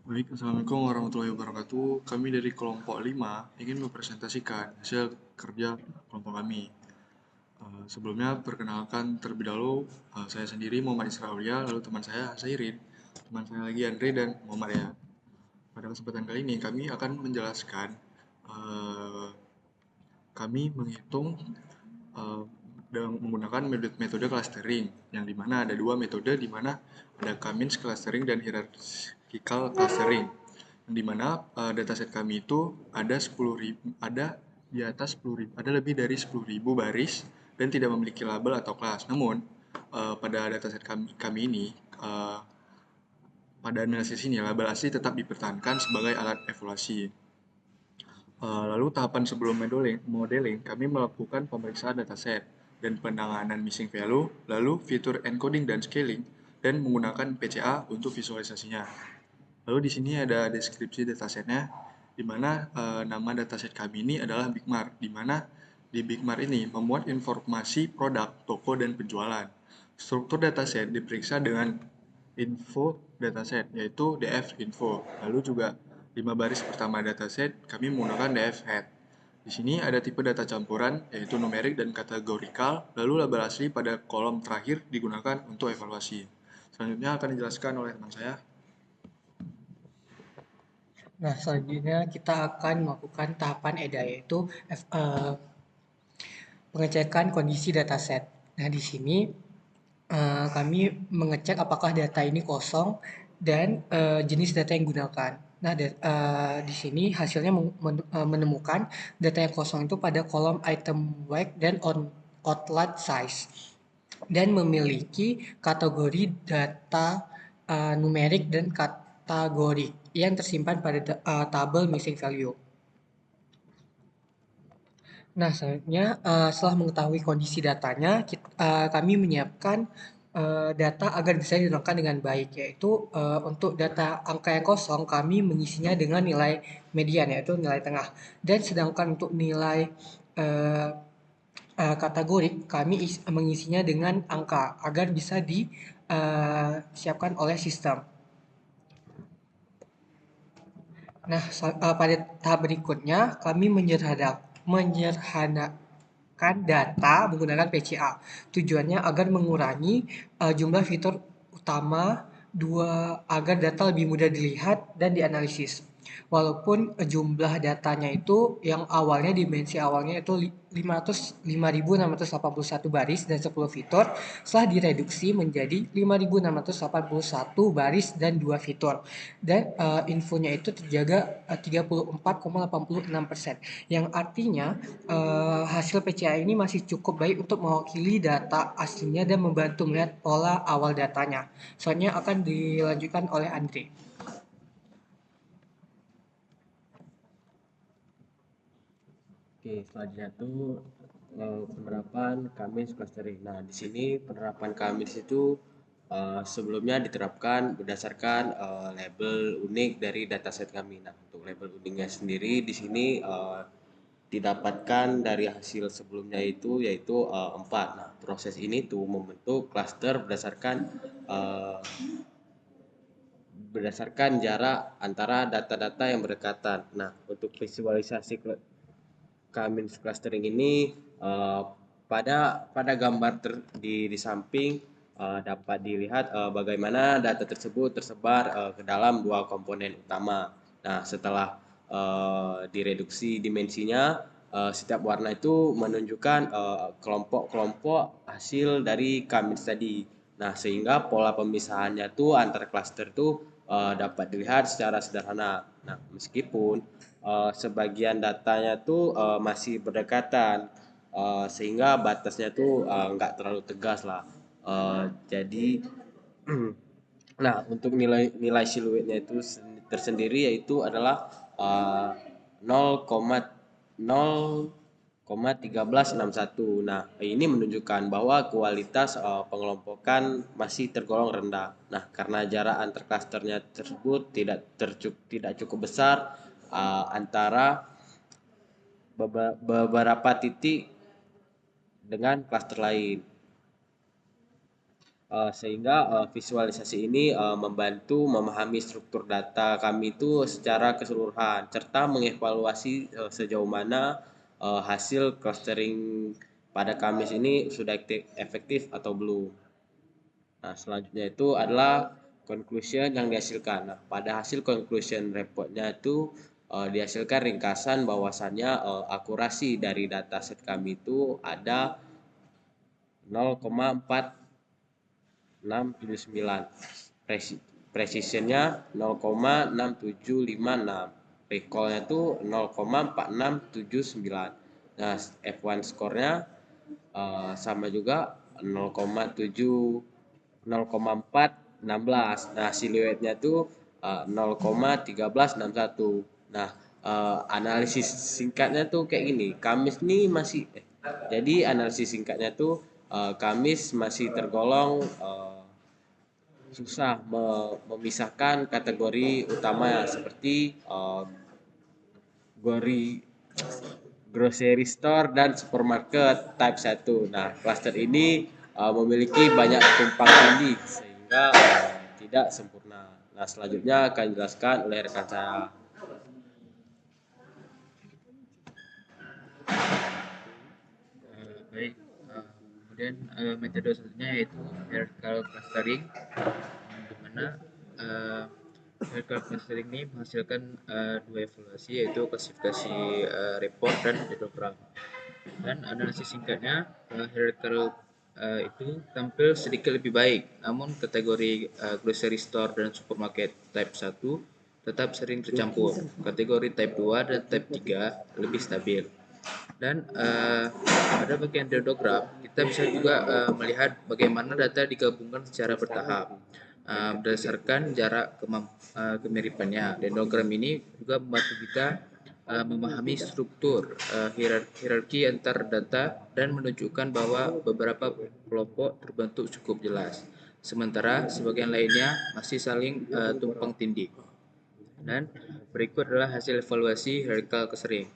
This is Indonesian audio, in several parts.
Baik, Assalamualaikum warahmatullahi wabarakatuh. Kami dari kelompok 5 ingin mempresentasikan hasil kerja kelompok kami. Sebelumnya, perkenalkan terlebih dahulu, saya sendiri Muhammad Israulia, lalu teman saya Sairin, teman saya lagi Andre dan Muhammad ya. Pada kesempatan kali ini, kami akan menjelaskan eh, kami menghitung eh, dengan menggunakan metode clustering, yang dimana ada dua metode, dimana ada Cummins clustering dan hierarchical clustering. Yang dimana dataset kami itu ada 10.000, ada di atas 10.000, ada lebih dari 10.000 baris dan tidak memiliki label atau kelas. Namun pada dataset kami ini, eh, pada analisis ini label asli tetap dipertahankan sebagai alat evaluasi. Lalu tahapan sebelum modeling, kami melakukan pemeriksaan dataset dan penanganan missing value, lalu fitur encoding dan scaling, dan menggunakan PCA untuk visualisasinya. Lalu di sini ada deskripsi datasetnya, di mana nama dataset kami ini adalah Bigmart, di mana di Bigmart ini memuat informasi produk, toko, dan penjualan. Struktur dataset diperiksa dengan info dataset, yaitu df info. Lalu juga 5 baris pertama dataset kami menggunakan df head. Di sini ada tipe data campuran, yaitu numerik dan kategorikal, lalu label asli pada kolom terakhir digunakan untuk evaluasi. Selanjutnya akan dijelaskan oleh teman saya. Nah, selanjutnya kita akan melakukan tahapan EDA yaitu pengecekan kondisi dataset. Nah, di sini kami mengecek apakah data ini kosong dan jenis data yang digunakan. Nah, di sini hasilnya menemukan data yang kosong itu pada kolom item weight dan outlet size dan memiliki kategori data numerik dan kategori yang tersimpan pada tabel missing value. Nah, selanjutnya setelah mengetahui kondisi datanya, kami menyiapkan data agar bisa diterangkan dengan baik, yaitu untuk data angka yang kosong kami mengisinya dengan nilai median, yaitu nilai tengah. Dan sedangkan untuk nilai eh, kategori kami mengisinya dengan angka agar bisa disiapkan oleh sistem. Nah, pada tahap berikutnya kami menyederhanakan data menggunakan PCA. Tujuannya agar mengurangi jumlah fitur utama agar data lebih mudah dilihat dan dianalisis. Walaupun jumlah datanya itu yang awalnya dimensi awalnya itu 5.681 baris dan 10 fitur setelah direduksi menjadi 5.681 baris dan 2 fitur. Dan infonya itu terjaga 34,86%. Yang artinya hasil PCA ini masih cukup baik untuk mewakili data aslinya dan membantu melihat pola awal datanya. Soalnya akan dilanjutkan oleh Andre. Oke, selanjutnya itu penerapan Kamis clustering. Nah, di sini penerapan Kamis itu sebelumnya diterapkan berdasarkan label unik dari dataset kami. Nah, untuk label uniknya sendiri di sini didapatkan dari hasil sebelumnya itu yaitu 4. Nah, proses ini tuh membentuk cluster eh, berdasarkan jarak antara data-data yang berdekatan. Nah, untuk visualisasi Cummins clustering ini uh, pada gambar di samping dapat dilihat bagaimana data tersebut tersebar ke dalam dua komponen utama. Nah, setelah direduksi dimensinya, setiap warna itu menunjukkan kelompok-kelompok hasil dari Cummins tadi. Nah, sehingga pola pemisahannya tuh antar cluster tuh dapat dilihat secara sederhana. Nah, meskipun sebagian datanya tuh masih berdekatan sehingga batasnya tuh nggak terlalu tegas lah. Jadi nah, untuk nilai siluetnya itu tersendiri yaitu adalah uh, 0,1361. Nah, ini menunjukkan bahwa kualitas pengelompokan masih tergolong rendah. Nah, karena jarak antar klasternya tersebut tidak cukup besar antara beberapa titik dengan klaster lain. Sehingga visualisasi ini membantu memahami struktur data kami itu secara keseluruhan serta mengevaluasi sejauh mana hasil clustering pada Kamis ini sudah efektif atau belum. Nah, selanjutnya itu adalah conclusion yang dihasilkan. Nah, pada hasil conclusion reportnya itu dihasilkan ringkasan bahwasannya akurasi dari dataset kami itu ada 0,4679, precisionnya 0,6756, recallnya itu 0,4679. Nah, F1 skornya sama juga 0,416. Nah, siluetnya itu 0,1361. Nah, analisis singkatnya tuh kayak gini. Kamis nih masih jadi analisis singkatnya tuh Kamis masih tergolong susah memisahkan kategori utama seperti gori grocery store dan supermarket type 1. Nah, cluster ini memiliki banyak tumpang tindih sehingga tidak sempurna. Nah, selanjutnya akan dijelaskan oleh rekan saya. Baik, kemudian metode selanjutnya yaitu hierarchical clustering, di mana hierarchical clustering ini menghasilkan dua evaluasi, yaitu klasifikasi report dan datagram. Dan analisis singkatnya, hierarchical itu tampil sedikit lebih baik, namun kategori grocery store dan supermarket type 1 tetap sering tercampur. Kategori type 2 dan type 3 lebih stabil. Dan pada bagian datagram kita bisa juga melihat bagaimana data digabungkan secara bertahap berdasarkan jarak kemiripannya. Datagram ini juga membantu kita memahami struktur hierarki antar data dan menunjukkan bahwa beberapa kelompok terbentuk cukup jelas, sementara sebagian lainnya masih saling tumpang tindih. Dan berikut adalah hasil evaluasi hierarchical clustering,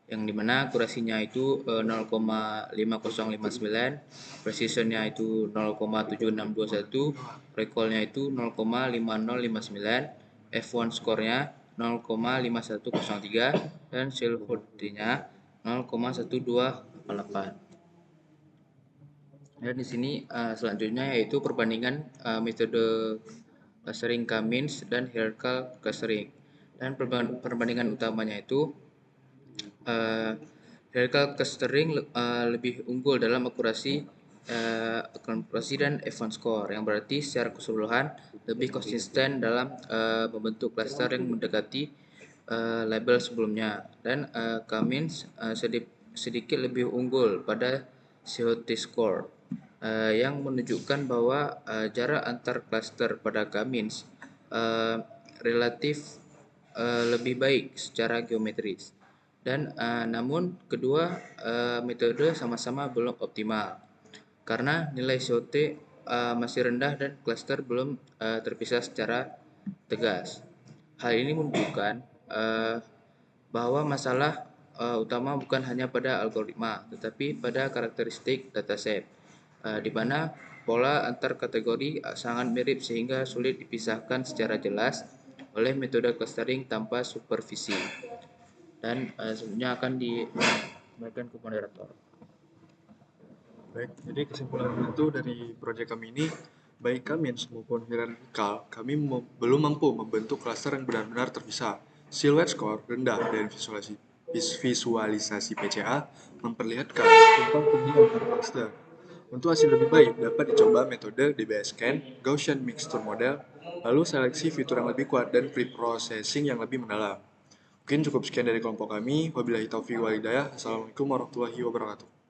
yang dimana akurasinya itu 0,5059, precisionnya itu 0,7621, recallnya itu 0,5059, F1 skornya 0,5103, dan silhouette-nya 0,1288. Dan di sini selanjutnya yaitu perbandingan metode clustering K-means dan hierarchical clustering. Dan perbandingan utamanya itu hierarchical clustering lebih unggul dalam akurasi dan F1 score, yang berarti secara keseluruhan lebih konsisten dalam membentuk cluster yang mendekati label sebelumnya. Dan K-means sedikit lebih unggul pada COT score yang menunjukkan bahwa jarak antar cluster pada K-means relatif lebih baik secara geometris. Dan namun kedua metode sama-sama belum optimal karena nilai COT masih rendah dan cluster belum terpisah secara tegas. Hal ini menunjukkan bahwa masalah utama bukan hanya pada algoritma tetapi pada karakteristik dataset, di mana pola antar kategori sangat mirip sehingga sulit dipisahkan secara jelas oleh metode clustering tanpa supervisi. Dan selanjutnya akan diberikan ke moderator. Baik, jadi kesimpulan itu dari proyek kami ini, baik K-means maupun hierarchical, kami belum mampu membentuk klaster yang benar-benar terpisah. Silhouette score rendah dan visualisasi PCA memperlihatkan tumpang tindih antar klaster. Untuk hasil lebih baik, dapat dicoba metode DBS Scan, Gaussian Mixture Model, lalu seleksi fitur yang lebih kuat dan pre-processing yang lebih mendalam. Mungkin cukup sekian dari kelompok kami. Wabillahi taufiq wal hidayah. Assalamualaikum warahmatullahi wabarakatuh.